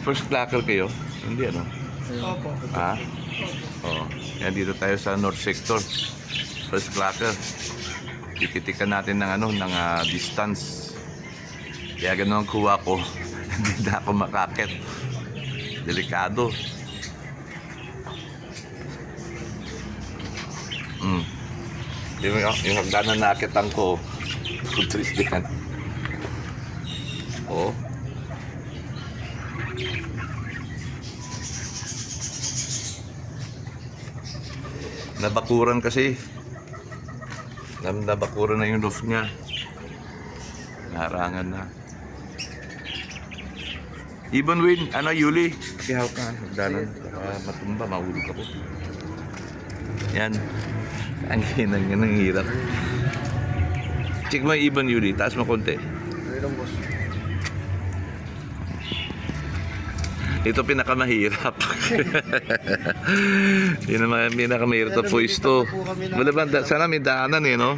First clacker kayo? Hindi ano? Opo. Ha? Oo. Yan dito tayo sa North Sector. First clacker. Tititikan natin ng ano, ng distance. Kaya ganun ang kuha ko. Hindi na ako makakit. Delikado. Yung hagdanan na nakitan ko. Kutris din. Oo. Nabakuran kasi. Nabakuran na yung roof niya. Naharangan na. Ibon Win, ano Yuli? Pakihawak ka, hagdanan. Matumba, mahulog ako. Yan. Ang hinang yan, ang hirap. Check mo yung Ibon Yuli, taas mo konti. Ayun boss. Ito pinakamahirap. Yun naman pinakamahirap na voice to. Wala ba, sana may daanan eh, no?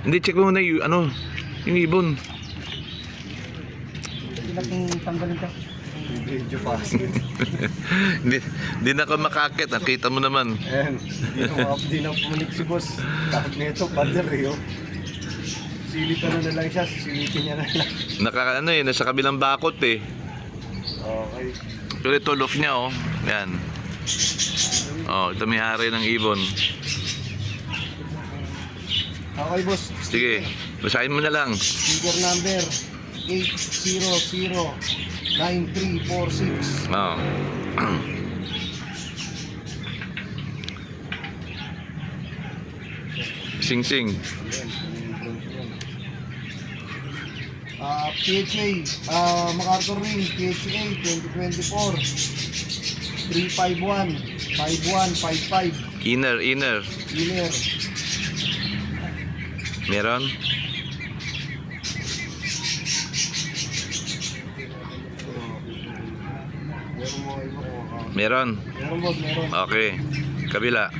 Hindi, check mo muna yung, ano, yung ibon. Hindi na kung tanggalin ka. Medyo fast. Hindi na ako makakit, nakita mo naman. Ayan. Di na pumanik si boss. Takot na ito, pader eh. Silitan na lang siya, silitin niya na lang. Ano eh, nasa kabilang bakot eh. Okay. Pero ito, loof niya oh. Yan. Oh, ito may hari ng ibon. Okay boss. Sige, basahin mo na lang. Figure number 8009346. Oh. Sing sing. PHA, MacArthur Ring, PHA 2024 351 5155 Inner. Winner. Meron? Meron? Meron boss, meron. Okay. Kabila.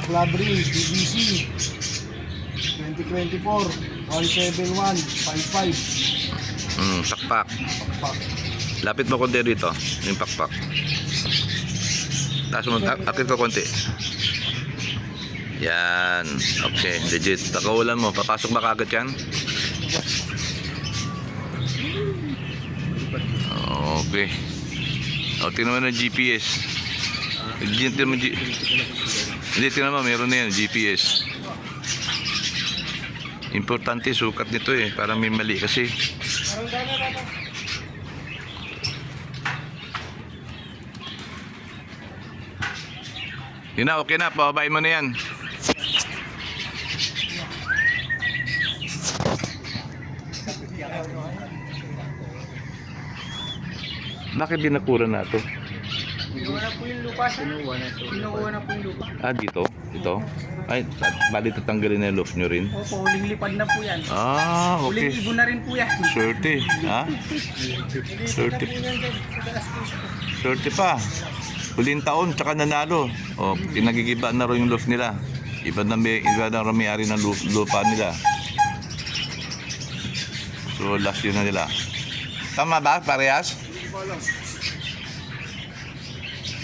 Club Ring, BBC 2024 17155 Pakpak. Pakpak. Lapit mo konti dito. Yung pakpak. Taas mo, akit ko konti. Yan. Okay, legit. Takawalan mo. Papasok ba kagad yan? Okay. O, tingnan mo na GPS. Hindi, tingnan mo. Meron na yan, GPS. Importante, sukat nito eh. Parang may mali kasi. Yun na, okay na. Pababain mo na yan. Bakit binakuran na ito? Kinuha na po yung lupa sa Kinuha na po yung lupa. Ah, dito? Ito? Ay, bali tatanggalin na yung loof nyo rin? Opo, huling lipad na po yan. Ah, Huling okay. ibon na rin po yan. Swerte, ha? Swerte. Swerte pa. Huling taon, tsaka nanalo. O, pinagigiba na rin yung loof nila. Iba na may-ari ng lupa nila. So, last yun na nila. Tama ba? Parehas?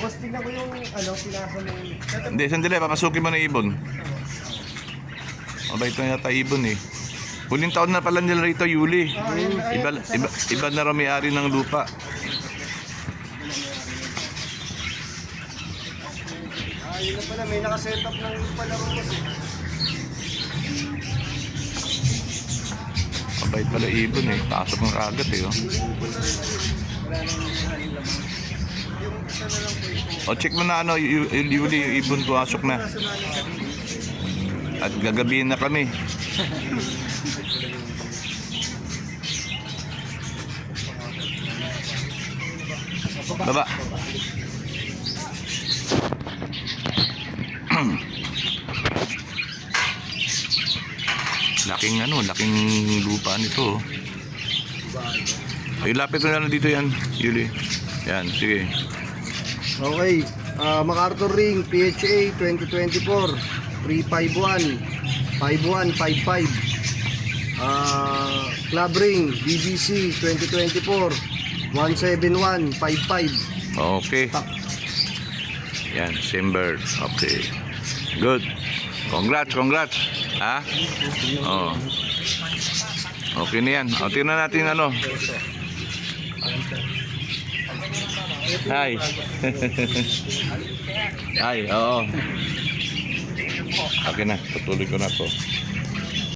Boss, tingnan ko yung pinasa mo. Hindi, sandali. Papasukin mo na ibon. Mabait na yata ibon eh. Huling taon na pala nila rito, Yuli. Iba na rin may-ari ng lupa. Yun na pala, may nakasetup ng lupa na rin boss. Mabait pala ibon eh. Pasok ng kagat eh. Oh. O check mo na ano, Yuli, yung ibon pumasok na. At gagabihin na kami. Baba. Laking lupa nito. Ay, lapit na lang dito yan, Yuli. Yan, sige. Okay, MacArthur Ring, PHA 2024 351 5155. Club Ring, BBC 2024, 17155. Okay. Yan, Simbird. Okay. Good. Congrats. Ha? Oh. Okay na yan. O, tingnan natin ano. Hi. Hi, oo. Okay na, patuloy ko na to.